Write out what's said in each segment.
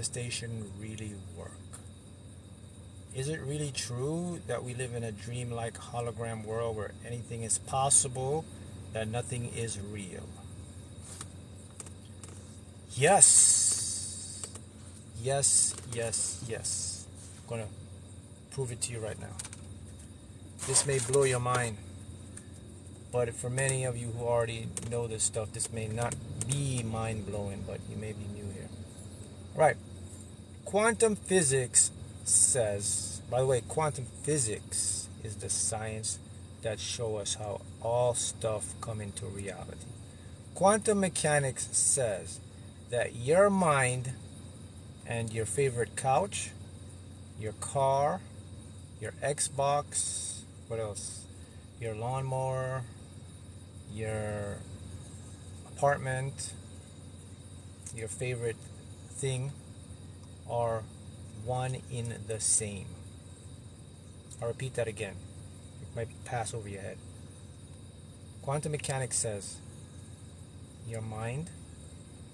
manifestation really work? Is it really true that we live in a dreamlike hologram world where anything is possible, that nothing is real? Yes. Yes, yes, yes. I'm going to prove it to you right now. This may blow your mind, but for many of you who already know this stuff, this may not be mind-blowing, but you may be new here. Right. Quantum physics says, by the way, quantum physics is the science that shows us how all stuff come into reality. Quantum mechanics says that your mind and your favorite couch, your car, your Xbox, what else? Your lawnmower, your apartment, your favorite thing are one in the same. I'll repeat that again. It might pass over your head. Quantum mechanics says your mind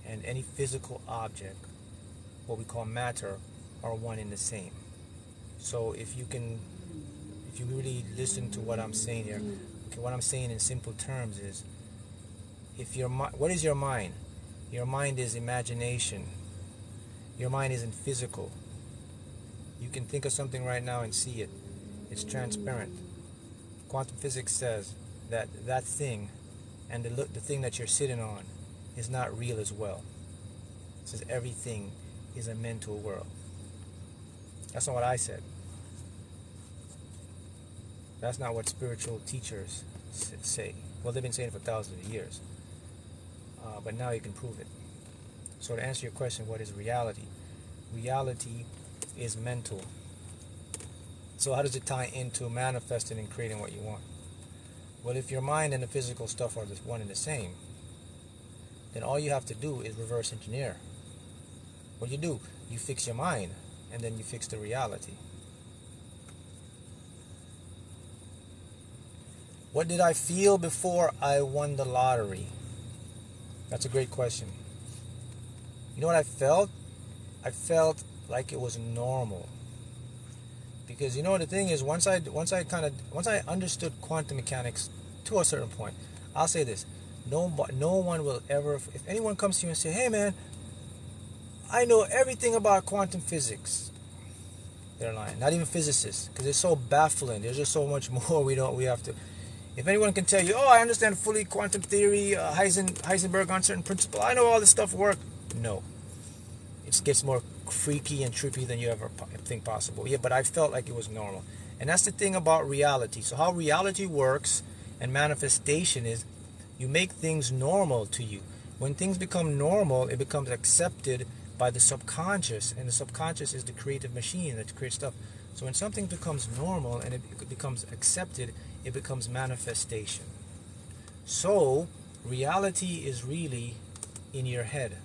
and any physical object, what we call matter, are one in the same. So if you really listen to what I'm saying here, okay, what I'm saying in simple terms is, what is your mind? Your mind is imagination. Your mind isn't physical. You can think of something right now and see it. It's transparent. Quantum physics says that that thing and the thing that you're sitting on is not real as well. It says everything is a mental world. That's not what I said. That's not what spiritual teachers say. Well, they've been saying it for thousands of years. But now you can prove it. So to answer your question, what is reality? Reality is mental. So how does it tie into manifesting and creating what you want? Well, if your mind and the physical stuff are just one and the same, then all you have to do is reverse engineer. What do? You fix your mind, and then you fix the reality. What did I feel before I won the lottery? That's a great question. You know what I felt? I felt like it was normal. Because you know the thing is, once I understood quantum mechanics to a certain point, I'll say this: no one will ever, if anyone comes to you and say, "Hey man, I know everything about quantum physics," they're lying. Not even physicists, because it's so baffling. There's just so much more we have to. If anyone can tell you, "Oh, I understand fully quantum theory, Heisenberg uncertain principle, I know all this stuff works," no. It gets more freaky and trippy than you ever think possible. Yeah, but I felt like it was normal. And that's the thing about reality. So how reality works and manifestation is, you make things normal to you. When things become normal, it becomes accepted by the subconscious. And the subconscious is the creative machine that creates stuff. So when something becomes normal and it becomes accepted, it becomes manifestation. So reality is really in your head.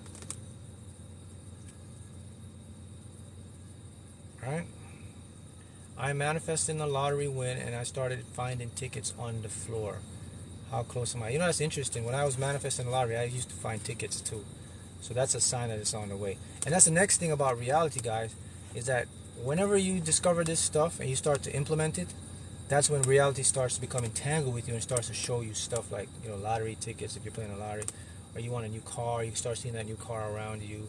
Right? I manifested a lottery win and I started finding tickets on the floor. How close am I? You know, that's interesting. When I was manifesting the lottery, I used to find tickets too. So that's a sign that it's on the way. And that's the next thing about reality, guys, is that whenever you discover this stuff and you start to implement it, that's when reality starts to become entangled with you and starts to show you stuff like, you know, lottery tickets if you're playing a lottery, or you want a new car, you start seeing that new car around you.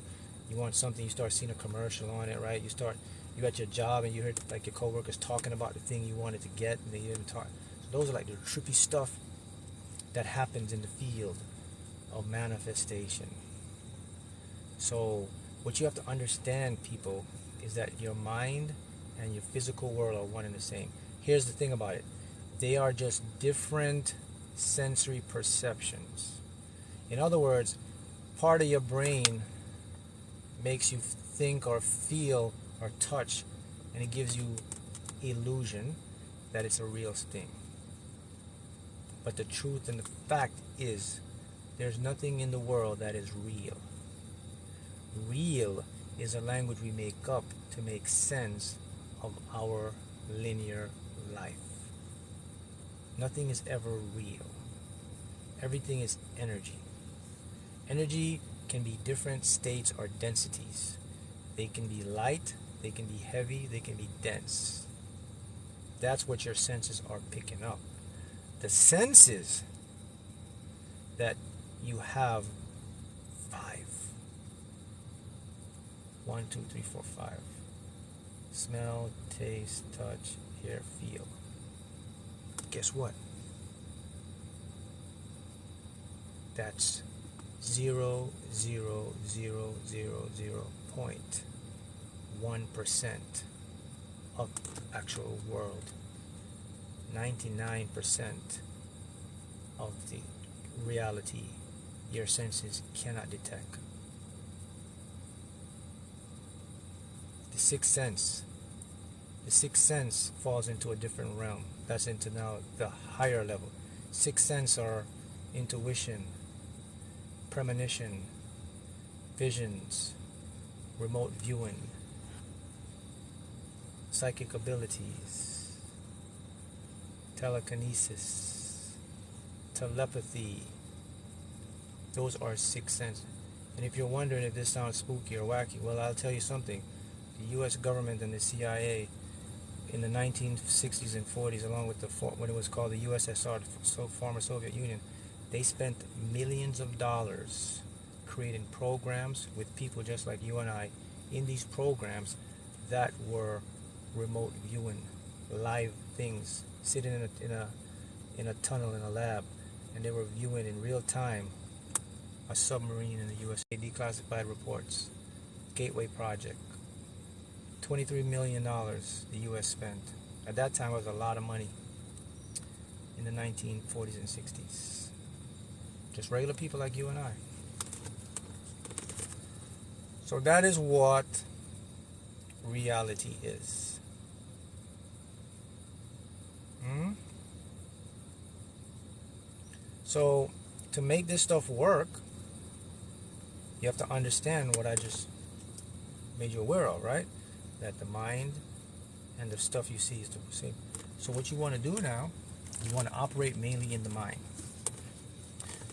You want something, you start seeing a commercial on it, right? You got your job and you heard like your coworkers talking about the thing you wanted to get, and they didn't talk. So those are like the trippy stuff that happens in the field of manifestation. So what you have to understand, people, is that your mind and your physical world are one and the same. Here's the thing about it. They are just different sensory perceptions. In other words, part of your brain makes you think or feel or touch, and it gives you illusion that it's a real thing. But the truth and the fact is, there's nothing in the world that is real. Real is a language we make up to make sense of our linear life. Nothing is ever real. Everything is energy. Energy can be different states or densities. They can be light, they can be heavy, they can be dense. That's what your senses are picking up. The senses that you have 5. 1, 2, 3, 4, 5. Smell, taste, touch, hear, feel. Guess what? That's 0.1% of actual world. 99% of the reality your senses cannot detect. The sixth sense. The sixth sense falls into a different realm. That's into now the higher level. Sixth sense are intuition, premonition, visions, remote viewing, psychic abilities, telekinesis, telepathy. Those are sixth sense. And if you're wondering if this sounds spooky or wacky, well, I'll tell you something. The U.S. government and the CIA in the 1960s and 40s, along with when it was called the USSR, the former Soviet Union, they spent millions of dollars creating programs with people just like you and I in these programs that were remote viewing, live things, sitting in a tunnel in a lab, and they were viewing in real time a submarine in the USA. Declassified reports, Gateway Project, $23 million the U.S. spent. At that time, it was a lot of money in the 1940s and 60s. Just regular people like you and I. So that is what reality is. So to make this stuff work, you have to understand what I just made you aware of, right? That the mind and the stuff you see is the same. So what you want to do now, you want to operate mainly in the mind.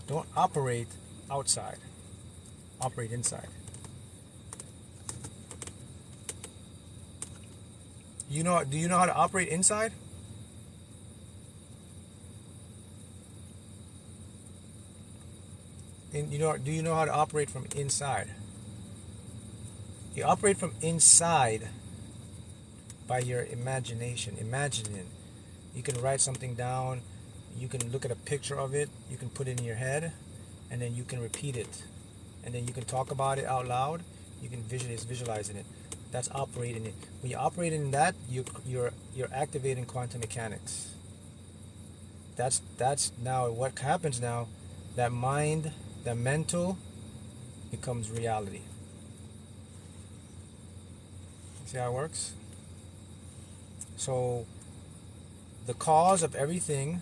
Don't operate outside. Operate inside. Do you know how to operate inside? Do you know how to operate from inside? You operate from inside by your imagination. Imagining. You can write something down. You can look at a picture of it. You can put it in your head, and then you can repeat it, and then you can talk about it out loud. You can visualizing it. That's operating it. When you operate in that, you're activating quantum mechanics. That's now what happens now. That mind, that mental, becomes reality. See how it works? So the cause of everything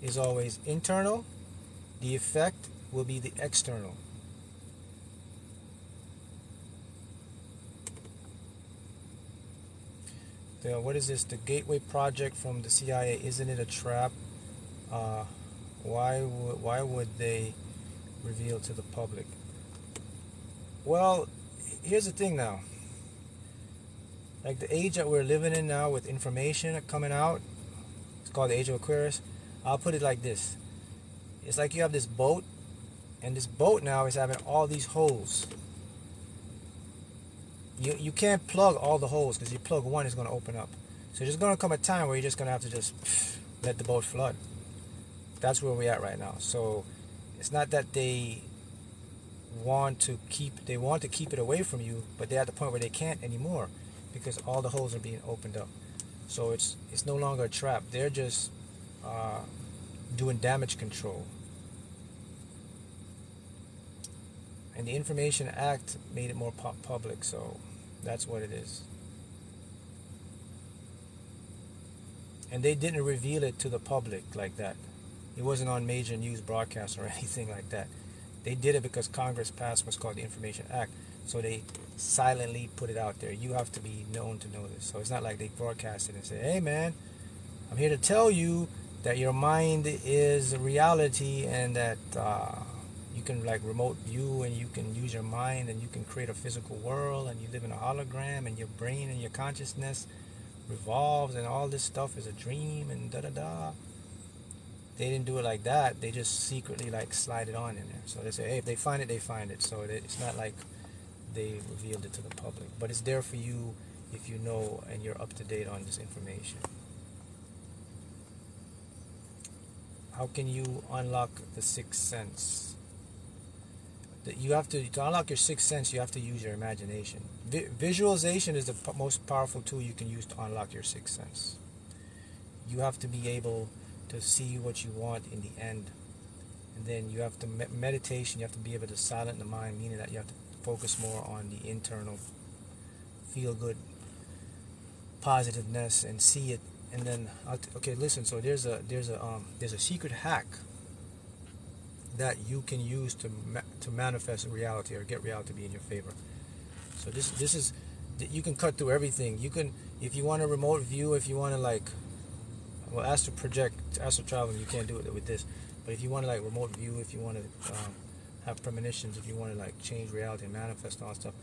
is always internal. The effect will be the external. What is this? The Gateway Project from the CIA. Isn't it a trap? Why would they reveal to the public? Well, here's the thing now. Like the age that we're living in now with information coming out, it's called the age of Aquarius. I'll put it like this. It's like you have this boat, and this boat now is having all these holes. You can't plug all the holes, because you plug one, it's going to open up. So there's going to come a time where you're just going to have to just let the boat flood. That's where we're at right now. So it's not that they want to keep it away from you, but they're at the point where they can't anymore, because all the holes are being opened up. So it's no longer a trap. They're just doing damage control. And the Information Act made it more public, so that's what it is. And they didn't reveal it to the public like that. It wasn't on major news broadcasts or anything like that. They did it because Congress passed what's called the Information Act. So they silently put it out there. You have to be known to know this. So it's not like they broadcast it and say, hey man, I'm here to tell you that your mind is reality, and that You can like remote view, and you can use your mind, and you can create a physical world, and you live in a hologram, and your brain and your consciousness revolves, and all this stuff is a dream, and da da da. They didn't do it like that. They just secretly like slide it on in there. So they say, hey, if they find it, they find it. So it's not like they revealed it to the public, but it's there for you if you know and you're up to date on this information. How can you unlock the sixth sense? You have to unlock your sixth sense, you have to use your imagination. Visualization is the most powerful tool you can use to unlock your sixth sense. You have to be able to see what you want in the end. And then you have to meditation, you have to be able to silence the mind, meaning that you have to focus more on the internal feel good positiveness and see it. And then okay, listen, so there's a secret hack that you can use to manifest reality, or get reality to be in your favor. So this is, you can cut through everything. You can, if you want a remote view, if you want to like, well, astral project, astral traveling, you can't do it with this. But if you want to like remote view, if you want to have premonitions, if you want to like change reality and manifest all that stuff,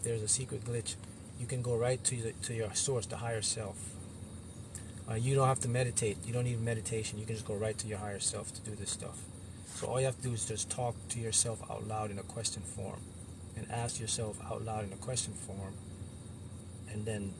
there's a secret glitch. You can go right to your source, the higher self. You don't have to meditate. You don't need meditation. You can just go right to your higher self to do this stuff. So all you have to do is just talk to yourself out loud in a question form, and ask yourself out loud in a question form, and then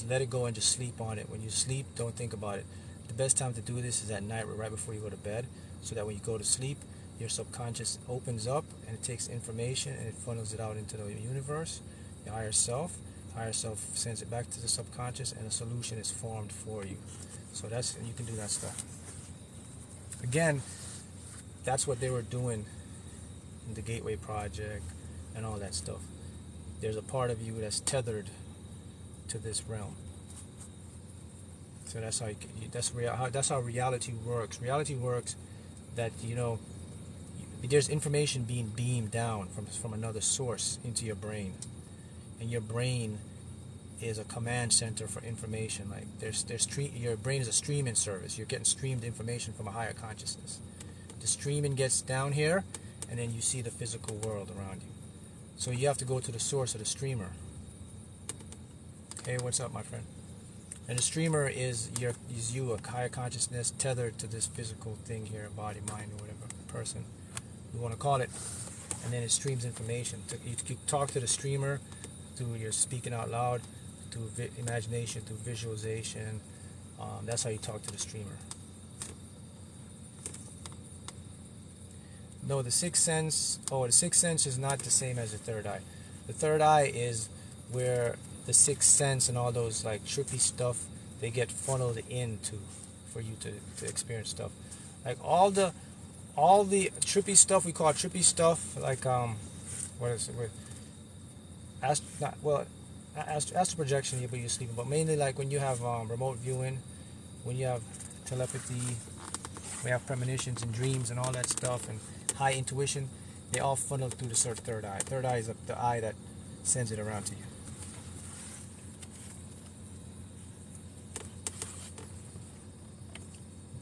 let it go and just sleep on it. When you sleep, don't think about it. The best time to do this is at night, right before you go to bed, so that when you go to sleep, your subconscious opens up and it takes information and it funnels it out into the universe, your higher self. Higher self sends it back to the subconscious, and a solution is formed for you. So you can do that stuff. Again, that's what they were doing in the Gateway Project and all that stuff. There's a part of you that's tethered to this realm. So that's how reality works. Reality works that, you know, there's information being beamed down from another source into your brain, and your brain is a command center for information. Like your brain is a streaming service. You're getting streamed information from a higher consciousness. The streaming gets down here, and then you see the physical world around you. So you have to go to the source of the streamer. Hey, what's up, my friend? And the streamer is you, a higher consciousness tethered to this physical thing here, body, mind, or whatever person you want to call it. And then it streams information. You talk to the streamer through your speaking out loud, through imagination, through visualization. That's how you talk to the streamer. No, the sixth sense. Oh, the sixth sense is not the same as the third eye. The third eye is where the sixth sense and all those like trippy stuff, they get funneled into for you to experience stuff. Like all the trippy stuff, we call trippy stuff. Like what is it? Astral projection, but you're sleeping. But mainly like when you have remote viewing, when you have telepathy, we have premonitions and dreams and all that stuff, and high intuition, they all funnel through the third eye. Third eye is the eye that sends it around to you.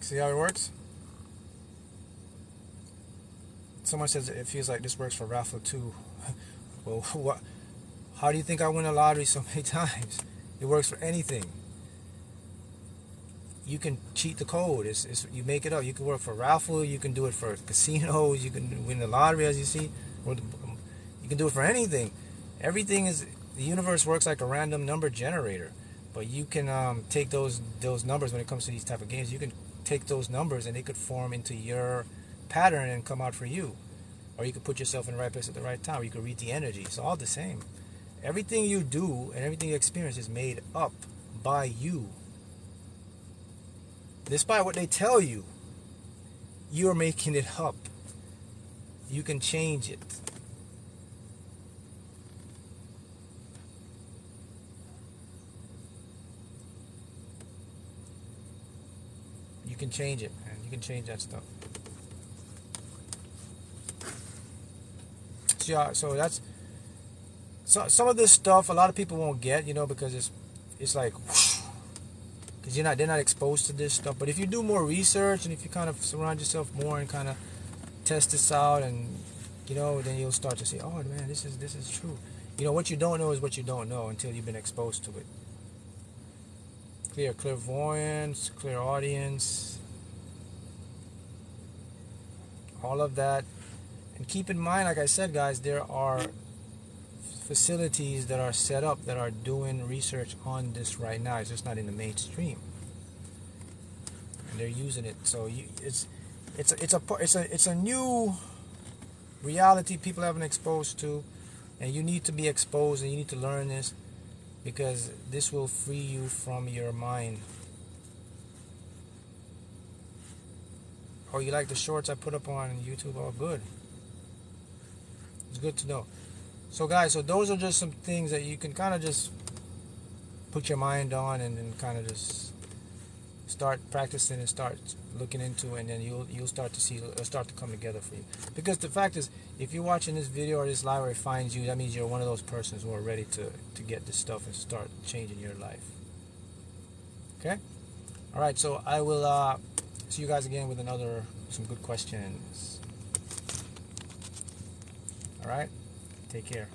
See how it works? Someone says it feels like this works for raffle too. Well, what? How do you think I win a lottery so many times? It works for anything. You can cheat the code. You make it up. You can work for raffle. You can do it for casinos. You can win the lottery, as you see. You can do it for anything. Everything is, the universe works like a random number generator. But you can take those numbers when it comes to these type of games. You can take those numbers and they could form into your pattern and come out for you. Or you could put yourself in the right place at the right time. Or you could read the energy. It's all the same. Everything you do and everything you experience is made up by you. Despite what they tell you, you're making it up. You can change it. You can change it, man. You can change that stuff. So that's some of this stuff. A lot of people won't get, because it's like, because they're not exposed to this stuff. But if you do more research and if you kind of surround yourself more and kind of test this out, and you know, then you'll start to say, oh man, this is true. You know, what you don't know is what you don't know until you've been exposed to it. Clairvoyance, clairaudience, all of that. And keep in mind, like I said, guys, there are facilities that are set up that are doing research on this right now. It's just not in the mainstream, and they're using it. So it's a new reality people haven't exposed to, and you need to be exposed, and you need to learn this, because this will free you from your mind. Oh, you like the shorts I put up on YouTube? Oh, good. It's good to know. So guys, so those are just some things that you can kind of just put your mind on, and then kind of just start practicing and start looking into, and then you'll start to see, it'll start to come together for you. Because the fact is, if you're watching this video or this live where it finds you, that means you're one of those persons who are ready to get this stuff and start changing your life. Okay? Alright, so I will see you guys again with some good questions. Alright? Take care.